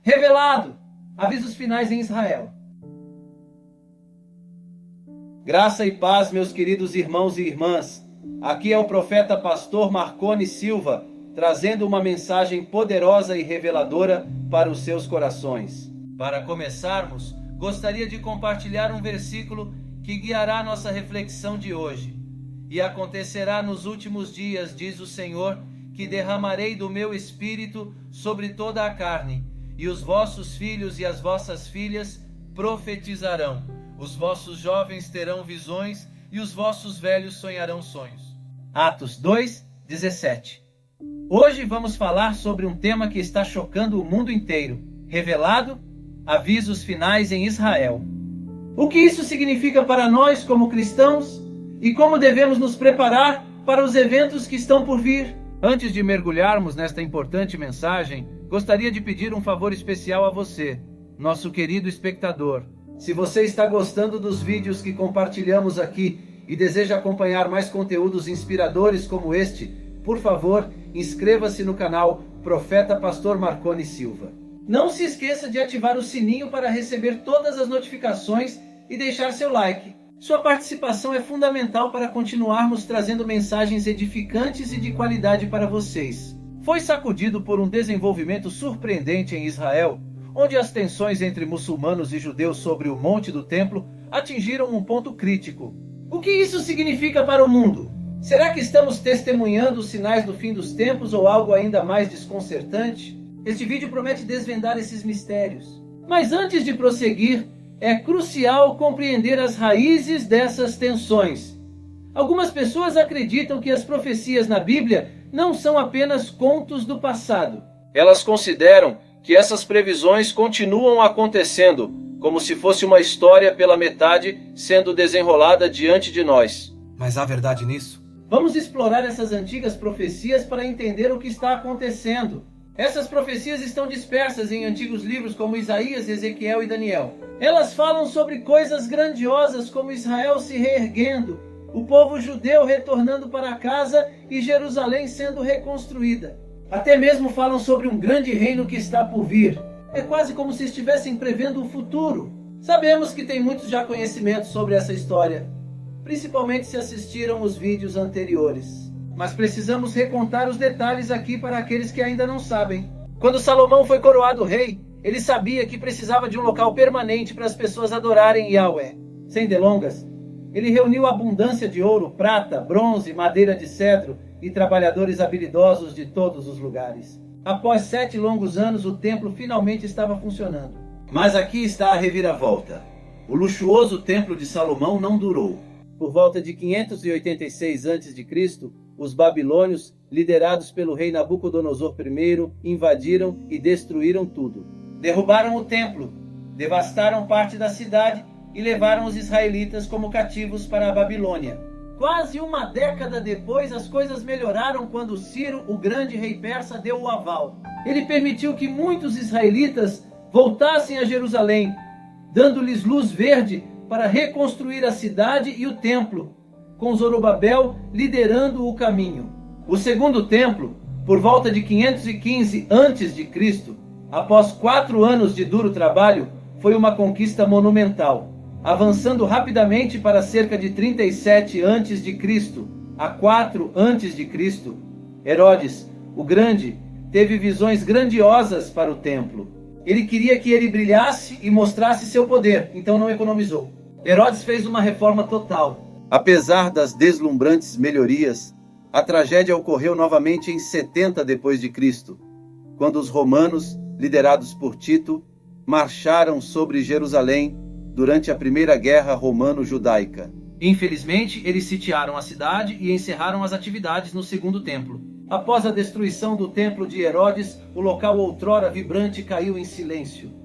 Revelado! Avisos finais em Israel. Graça e paz, meus queridos irmãos e irmãs. Aqui é o profeta pastor Marconi Silva, trazendo uma mensagem poderosa e reveladora para os seus corações. Para começarmos, gostaria de compartilhar um versículo que guiará nossa reflexão de hoje. E acontecerá nos últimos dias, diz o Senhor, que derramarei do meu espírito sobre toda a carne, e os vossos filhos e as vossas filhas profetizarão, os vossos jovens terão visões e os vossos velhos sonharão sonhos. Atos 2:17. Hoje vamos falar sobre um tema que está chocando o mundo inteiro. Revelado, avisos finais em Israel. O que isso significa para nós como cristãos e como devemos nos preparar para os eventos que estão por vir? Antes de mergulharmos nesta importante mensagem, gostaria de pedir um favor especial a você, nosso querido espectador. Se você está gostando dos vídeos que compartilhamos aqui e deseja acompanhar mais conteúdos inspiradores como este, por favor, inscreva-se no canal Profeta Pastor Marconi Silva. Não se esqueça de ativar o sininho para receber todas as notificações e deixar seu like. Sua participação é fundamental para continuarmos trazendo mensagens edificantes e de qualidade para vocês. Foi sacudido por um desenvolvimento surpreendente em Israel, onde as tensões entre muçulmanos e judeus sobre o Monte do Templo atingiram um ponto crítico. O que isso significa para o mundo? Será que estamos testemunhando os sinais do fim dos tempos ou algo ainda mais desconcertante? Este vídeo promete desvendar esses mistérios. Mas antes de prosseguir, é crucial compreender as raízes dessas tensões. Algumas pessoas acreditam que as profecias na Bíblia não são apenas contos do passado. Elas consideram que essas previsões continuam acontecendo, como se fosse uma história pela metade sendo desenrolada diante de nós. Mas há verdade nisso? Vamos explorar essas antigas profecias para entender o que está acontecendo. Essas profecias estão dispersas em antigos livros como Isaías, Ezequiel e Daniel. Elas falam sobre coisas grandiosas como Israel se reerguendo, o povo judeu retornando para casa e Jerusalém sendo reconstruída. Até mesmo falam sobre um grande reino que está por vir. É quase como se estivessem prevendo o futuro. Sabemos que tem muitos já conhecimentos sobre essa história, principalmente se assistiram os vídeos anteriores. Mas precisamos recontar os detalhes aqui para aqueles que ainda não sabem. Quando Salomão foi coroado rei, ele sabia que precisava de um local permanente para as pessoas adorarem Yahweh. Sem delongas, ele reuniu abundância de ouro, prata, bronze, madeira de cedro e trabalhadores habilidosos de todos os lugares. Após 7 longos anos, o templo finalmente estava funcionando. Mas aqui está a reviravolta. O luxuoso templo de Salomão não durou. Por volta de 586 a.C., os babilônios, liderados pelo rei Nabucodonosor I, invadiram e destruíram tudo. Derrubaram o templo, devastaram parte da cidade e levaram os israelitas como cativos para a Babilônia. Quase uma década depois, as coisas melhoraram quando Ciro, o grande rei persa, deu o aval. Ele permitiu que muitos israelitas voltassem a Jerusalém, dando-lhes luz verde para reconstruir a cidade e o templo, com Zorobabel liderando o caminho. O segundo templo, por volta de 515 a.C., após 4 anos de duro trabalho, foi uma conquista monumental, avançando rapidamente para cerca de 37 a.C., a 4 a.C., Herodes, o Grande, teve visões grandiosas para o templo. Ele queria que ele brilhasse e mostrasse seu poder, então não economizou. Herodes fez uma reforma total. Apesar das deslumbrantes melhorias, a tragédia ocorreu novamente em 70 d.C., quando os romanos, liderados por Tito, marcharam sobre Jerusalém durante a Primeira Guerra Romano-Judaica. Infelizmente, eles sitiaram a cidade e encerraram as atividades no segundo templo. Após a destruição do templo de Herodes, o local outrora vibrante caiu em silêncio.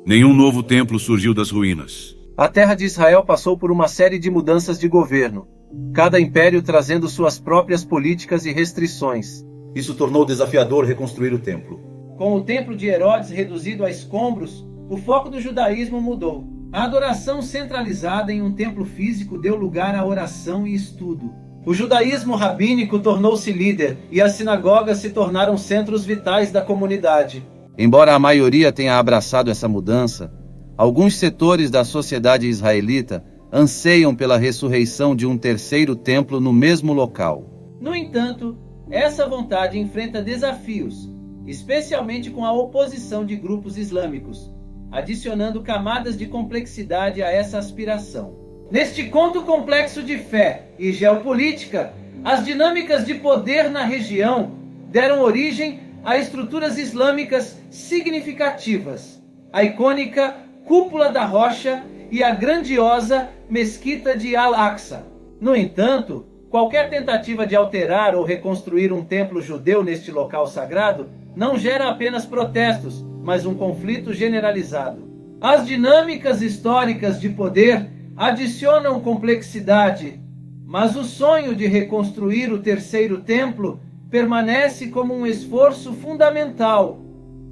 Nenhum novo templo surgiu das ruínas. A terra de Israel passou por uma série de mudanças de governo, cada império trazendo suas próprias políticas e restrições. Isso tornou desafiador reconstruir o templo. Com o templo de Herodes reduzido a escombros, o foco do judaísmo mudou. A adoração centralizada em um templo físico deu lugar à oração e estudo. O judaísmo rabínico tornou-se líder e as sinagogas se tornaram centros vitais da comunidade. Embora a maioria tenha abraçado essa mudança, alguns setores da sociedade israelita anseiam pela ressurreição de um terceiro templo no mesmo local. No entanto, essa vontade enfrenta desafios, especialmente com a oposição de grupos islâmicos, adicionando camadas de complexidade a essa aspiração. Neste conto complexo de fé e geopolítica, as dinâmicas de poder na região deram origem a estruturas islâmicas significativas, a icônica Cúpula da Rocha e a grandiosa Mesquita de Al-Aqsa. No entanto, qualquer tentativa de alterar ou reconstruir um templo judeu neste local sagrado não gera apenas protestos, mas um conflito generalizado. As dinâmicas históricas de poder adicionam complexidade, mas o sonho de reconstruir o terceiro templo permanece como um esforço fundamental,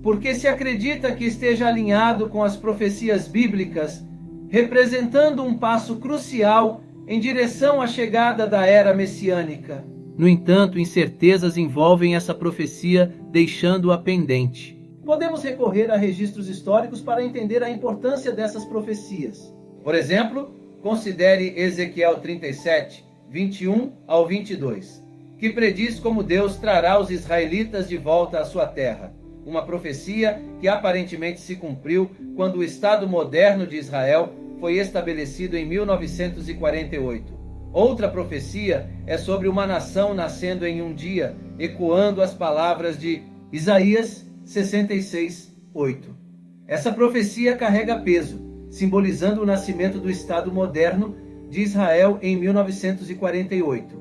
porque se acredita que esteja alinhado com as profecias bíblicas, representando um passo crucial em direção à chegada da era messiânica. No entanto, incertezas envolvem essa profecia, deixando-a pendente. Podemos recorrer a registros históricos para entender a importância dessas profecias. Por exemplo, considere Ezequiel 37, 21 ao 22, que prediz como Deus trará os israelitas de volta à sua terra. Uma profecia que aparentemente se cumpriu quando o Estado moderno de Israel foi estabelecido em 1948. Outra profecia é sobre uma nação nascendo em um dia, ecoando as palavras de Isaías 66, 8. Essa profecia carrega peso, simbolizando o nascimento do Estado moderno de Israel em 1948.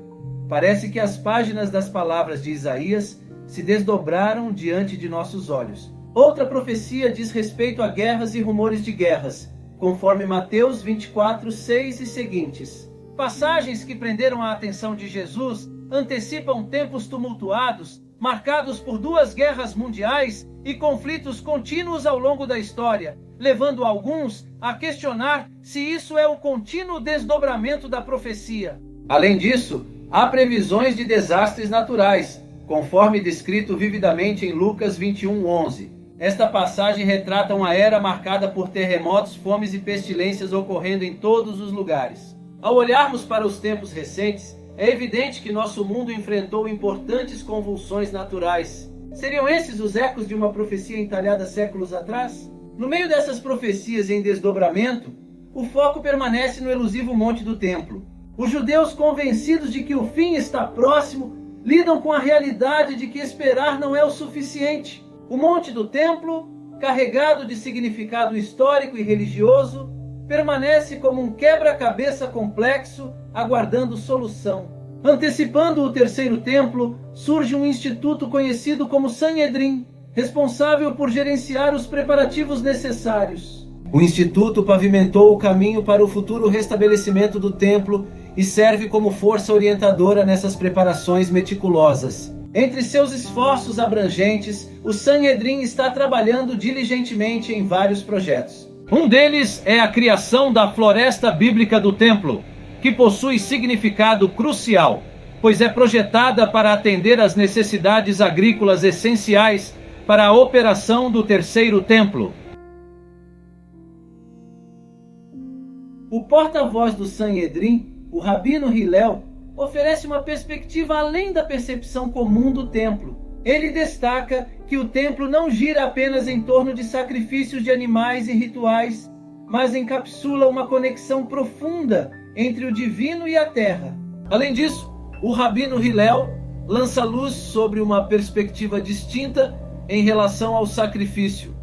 Parece que as páginas das palavras de Isaías se desdobraram diante de nossos olhos. Outra profecia diz respeito a guerras e rumores de guerras, conforme Mateus 24, 6 e seguintes. Passagens que prenderam a atenção de Jesus antecipam tempos tumultuados, marcados por 2 guerras mundiais e conflitos contínuos ao longo da história, levando alguns a questionar se isso é o contínuo desdobramento da profecia. Além disso, há previsões de desastres naturais, conforme descrito vividamente em Lucas 21, 11. Esta passagem retrata uma era marcada por terremotos, fomes e pestilências ocorrendo em todos os lugares. Ao olharmos para os tempos recentes, é evidente que nosso mundo enfrentou importantes convulsões naturais. Seriam esses os ecos de uma profecia entalhada séculos atrás? No meio dessas profecias em desdobramento, o foco permanece no elusivo Monte do Templo. Os judeus, convencidos de que o fim está próximo, lidam com a realidade de que esperar não é o suficiente. O Monte do Templo, carregado de significado histórico e religioso, permanece como um quebra-cabeça complexo, aguardando solução. Antecipando o terceiro templo, surge um instituto conhecido como Sanhedrin, responsável por gerenciar os preparativos necessários. O instituto pavimentou o caminho para o futuro restabelecimento do templo e serve como força orientadora nessas preparações meticulosas. Entre seus esforços abrangentes, o Sanhedrin está trabalhando diligentemente em vários projetos. Um deles é a criação da Floresta Bíblica do Templo, que possui significado crucial, pois é projetada para atender às necessidades agrícolas essenciais para a operação do terceiro templo. O porta-voz do Sanhedrin, o Rabino Hillel, oferece uma perspectiva além da percepção comum do templo. Ele destaca que o templo não gira apenas em torno de sacrifícios de animais e rituais, mas encapsula uma conexão profunda entre o divino e a terra. Além disso, o Rabino Hillel lança luz sobre uma perspectiva distinta em relação ao sacrifício,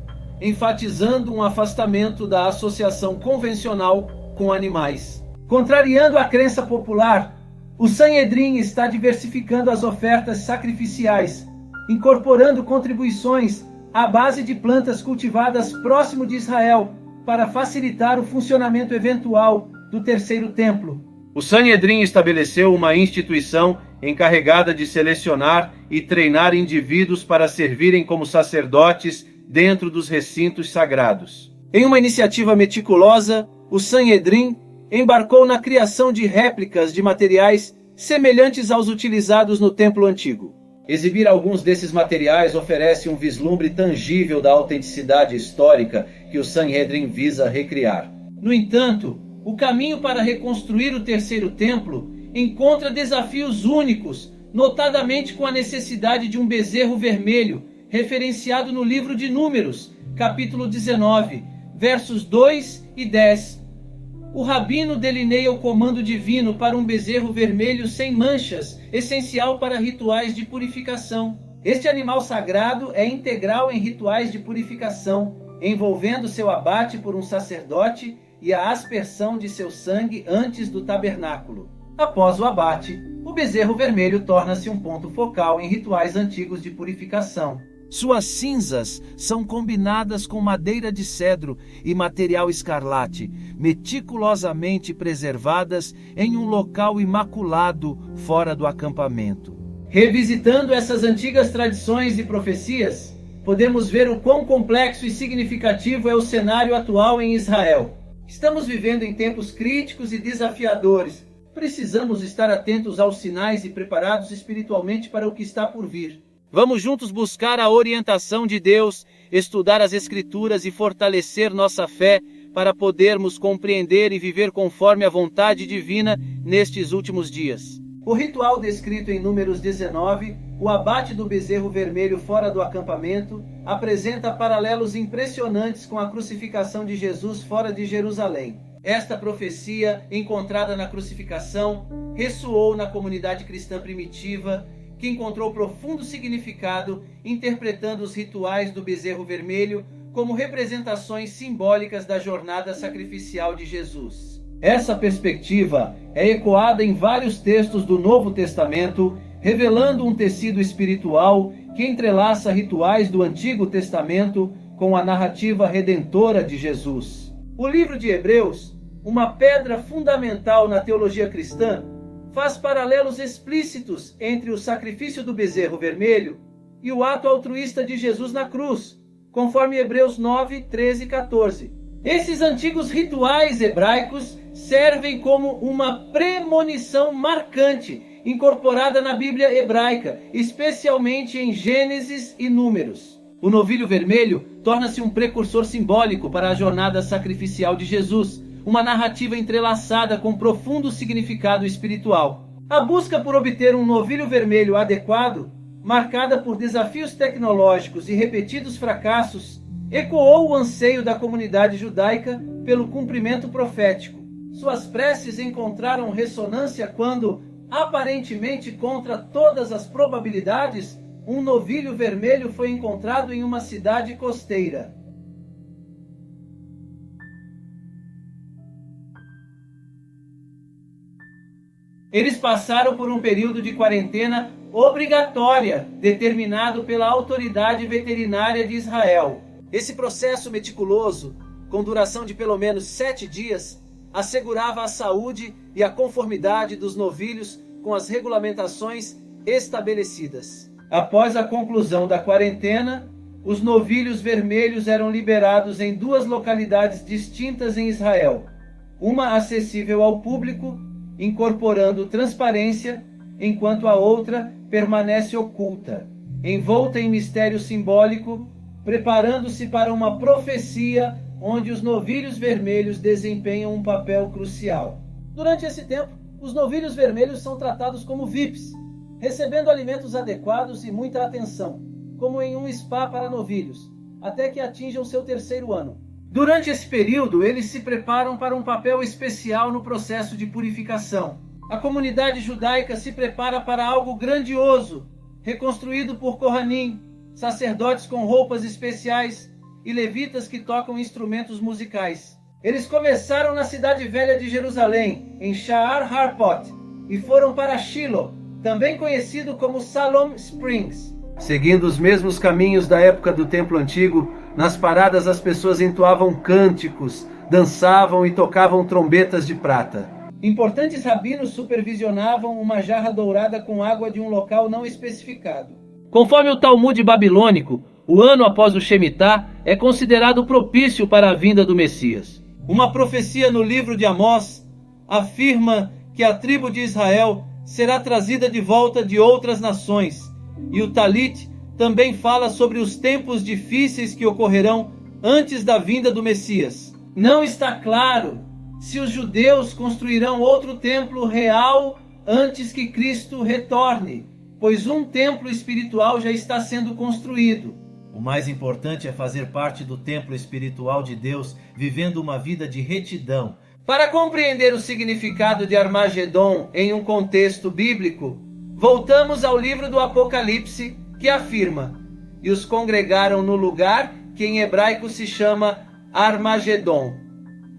enfatizando um afastamento da associação convencional com animais. Contrariando a crença popular, o Sanhedrin está diversificando as ofertas sacrificiais, incorporando contribuições à base de plantas cultivadas próximo de Israel para facilitar o funcionamento eventual do terceiro templo. O Sanhedrin estabeleceu uma instituição encarregada de selecionar e treinar indivíduos para servirem como sacerdotes dentro dos recintos sagrados. Em uma iniciativa meticulosa, o Sanhedrin embarcou na criação de réplicas de materiais semelhantes aos utilizados no templo antigo. Exibir alguns desses materiais oferece um vislumbre tangível da autenticidade histórica que o Sanhedrin visa recriar. No entanto, o caminho para reconstruir o terceiro templo encontra desafios únicos, notadamente com a necessidade de um bezerro vermelho, referenciado no livro de Números, capítulo 19, versos 2 e 10. O rabino delineia o comando divino para um bezerro vermelho sem manchas, essencial para rituais de purificação. Este animal sagrado é integral em rituais de purificação, envolvendo seu abate por um sacerdote e a aspersão de seu sangue antes do tabernáculo. Após o abate, o bezerro vermelho torna-se um ponto focal em rituais antigos de purificação. Suas cinzas são combinadas com madeira de cedro e material escarlate, meticulosamente preservadas em um local imaculado fora do acampamento. Revisitando essas antigas tradições e profecias, podemos ver o quão complexo e significativo é o cenário atual em Israel. Estamos vivendo em tempos críticos e desafiadores. Precisamos estar atentos aos sinais e preparados espiritualmente para o que está por vir. Vamos juntos buscar a orientação de Deus, estudar as Escrituras e fortalecer nossa fé para podermos compreender e viver conforme a vontade divina nestes últimos dias. O ritual descrito em Números 19, o abate do bezerro vermelho fora do acampamento, apresenta paralelos impressionantes com a crucificação de Jesus fora de Jerusalém. Esta profecia, encontrada na crucificação, ressoou na comunidade cristã primitiva, que encontrou profundo significado interpretando os rituais do bezerro vermelho como representações simbólicas da jornada sacrificial de Jesus. Essa perspectiva é ecoada em vários textos do Novo Testamento, revelando um tecido espiritual que entrelaça rituais do Antigo Testamento com a narrativa redentora de Jesus. O livro de Hebreus, uma pedra fundamental na teologia cristã, faz paralelos explícitos entre o sacrifício do bezerro vermelho e o ato altruísta de Jesus na cruz, conforme Hebreus 9, 13 e 14. Esses antigos rituais hebraicos servem como uma premonição marcante, incorporada na Bíblia hebraica, especialmente em Gênesis e Números. O novilho vermelho torna-se um precursor simbólico para a jornada sacrificial de Jesus, uma narrativa entrelaçada com profundo significado espiritual. A busca por obter um novilho vermelho adequado, marcada por desafios tecnológicos e repetidos fracassos, ecoou o anseio da comunidade judaica pelo cumprimento profético. Suas preces encontraram ressonância quando, aparentemente contra todas as probabilidades, um novilho vermelho foi encontrado em uma cidade costeira. Eles passaram por um período de quarentena obrigatória, determinado pela autoridade veterinária de Israel. Esse processo meticuloso, com duração de pelo menos 7 dias, assegurava a saúde e a conformidade dos novilhos com as regulamentações estabelecidas. Após a conclusão da quarentena, os novilhos vermelhos eram liberados em 2 localidades distintas em Israel, uma acessível ao público, incorporando transparência, enquanto a outra permanece oculta, envolta em mistério simbólico, preparando-se para uma profecia onde os novilhos vermelhos desempenham um papel crucial. Durante esse tempo, os novilhos vermelhos são tratados como VIPs, recebendo alimentos adequados e muita atenção, como em um spa para novilhos, até que atinjam seu 3º ano. Durante esse período, eles se preparam para um papel especial no processo de purificação. A comunidade judaica se prepara para algo grandioso, reconstruído por Kohanim, sacerdotes com roupas especiais e levitas que tocam instrumentos musicais. Eles começaram na cidade velha de Jerusalém, em Sha'ar Harpot, e foram para Shiloh, também conhecido como Salom Springs. Seguindo os mesmos caminhos da época do templo antigo, nas paradas as pessoas entoavam cânticos, dançavam e tocavam trombetas de prata. Importantes rabinos supervisionavam uma jarra dourada com água de um local não especificado. Conforme o Talmud babilônico, o ano após o Shemitah é considerado propício para a vinda do Messias. Uma profecia no livro de Amós afirma que a tribo de Israel será trazida de volta de outras nações, e o Talit também fala sobre os tempos difíceis que ocorrerão antes da vinda do Messias. Não está claro se os judeus construirão outro templo real antes que Cristo retorne, pois um templo espiritual já está sendo construído. O mais importante é fazer parte do templo espiritual de Deus, vivendo uma vida de retidão. Para compreender o significado de Armagedon em um contexto bíblico, voltamos ao livro do Apocalipse, que afirma: e os congregaram no lugar que em hebraico se chama Armagedon.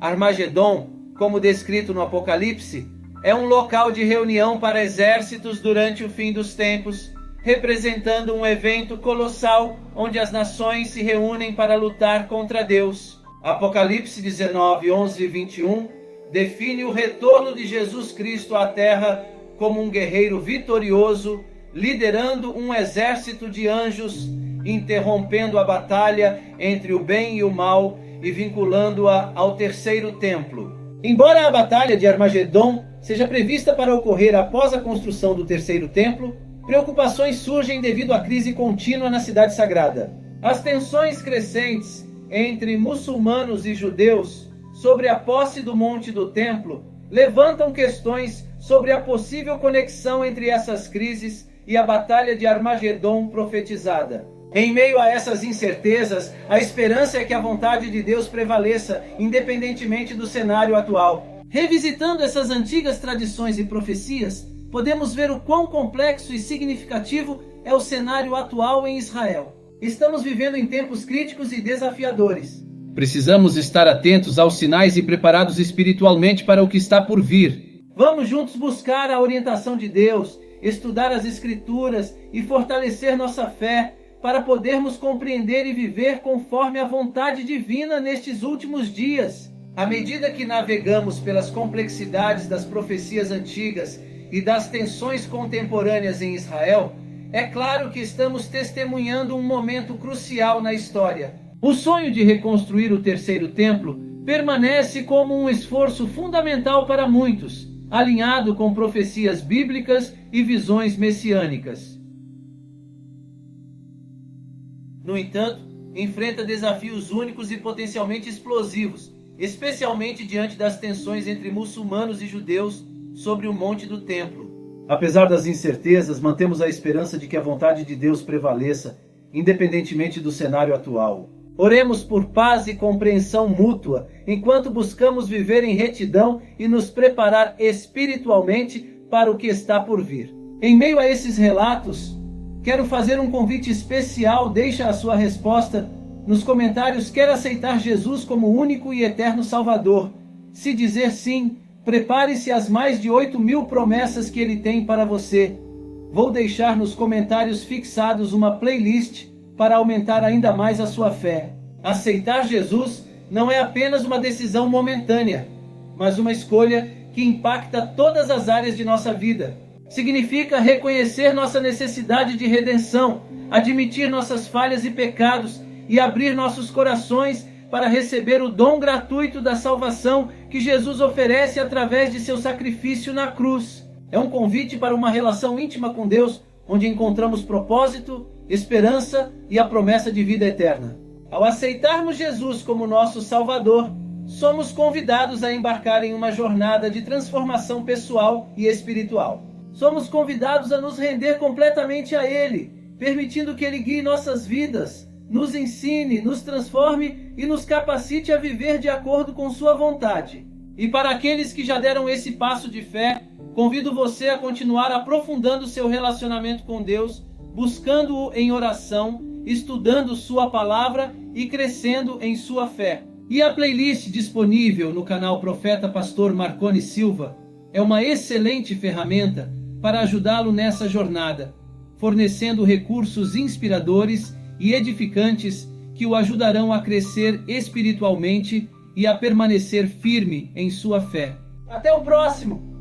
Armagedon, como descrito no Apocalipse, é um local de reunião para exércitos durante o fim dos tempos, representando um evento colossal onde as nações se reúnem para lutar contra Deus. Apocalipse 19, 11 e 21 define o retorno de Jesus Cristo à Terra como um guerreiro vitorioso, liderando um exército de anjos, interrompendo a batalha entre o bem e o mal e vinculando-a ao terceiro templo. Embora a batalha de Armagedon seja prevista para ocorrer após a construção do terceiro templo, preocupações surgem devido à crise contínua na cidade sagrada. As tensões crescentes entre muçulmanos e judeus sobre a posse do monte do templo levantam questões sobre a possível conexão entre essas crises e a batalha de Armagedon profetizada. Em meio a essas incertezas, a esperança é que a vontade de Deus prevaleça, independentemente do cenário atual. Revisitando essas antigas tradições e profecias, podemos ver o quão complexo e significativo é o cenário atual em Israel. Estamos vivendo em tempos críticos e desafiadores. Precisamos estar atentos aos sinais e preparados espiritualmente para o que está por vir. Vamos juntos buscar a orientação de Deus, estudar as Escrituras e fortalecer nossa fé para podermos compreender e viver conforme a vontade divina nestes últimos dias. À medida que navegamos pelas complexidades das profecias antigas e das tensões contemporâneas em Israel, é claro que estamos testemunhando um momento crucial na história. O sonho de reconstruir o terceiro templo permanece como um esforço fundamental para muitos, alinhado com profecias bíblicas e visões messiânicas. No entanto, enfrenta desafios únicos e potencialmente explosivos, especialmente diante das tensões entre muçulmanos e judeus sobre o monte do templo. Apesar das incertezas, mantemos a esperança de que a vontade de Deus prevaleça, independentemente do cenário atual. Oremos por paz e compreensão mútua, enquanto buscamos viver em retidão e nos preparar espiritualmente para o que está por vir. Em meio a esses relatos, quero fazer um convite especial. Deixa a sua resposta nos comentários. Quer aceitar Jesus como único e eterno Salvador? Se dizer sim, prepare-se às mais de 8.000 promessas que Ele tem para você. Vou deixar nos comentários fixados uma playlist para aumentar ainda mais a sua fé. Aceitar Jesus não é apenas uma decisão momentânea, mas uma escolha que impacta todas as áreas de nossa vida. Significa reconhecer nossa necessidade de redenção, admitir nossas falhas e pecados e abrir nossos corações para receber o dom gratuito da salvação que Jesus oferece através de seu sacrifício na cruz. É um convite para uma relação íntima com Deus, onde encontramos propósito, esperança e a promessa de vida eterna. Ao aceitarmos Jesus como nosso Salvador, somos convidados a embarcar em uma jornada de transformação pessoal e espiritual. Somos convidados a nos render completamente a Ele, permitindo que Ele guie nossas vidas, nos ensine, nos transforme e nos capacite a viver de acordo com Sua vontade. E para aqueles que já deram esse passo de fé, convido você a continuar aprofundando seu relacionamento com Deus, buscando-o em oração, estudando Sua palavra e crescendo em sua fé. E a playlist disponível no canal Profeta Pastor Marconi Silva é uma excelente ferramenta para ajudá-lo nessa jornada, fornecendo recursos inspiradores e edificantes que o ajudarão a crescer espiritualmente e a permanecer firme em sua fé. Até o próximo!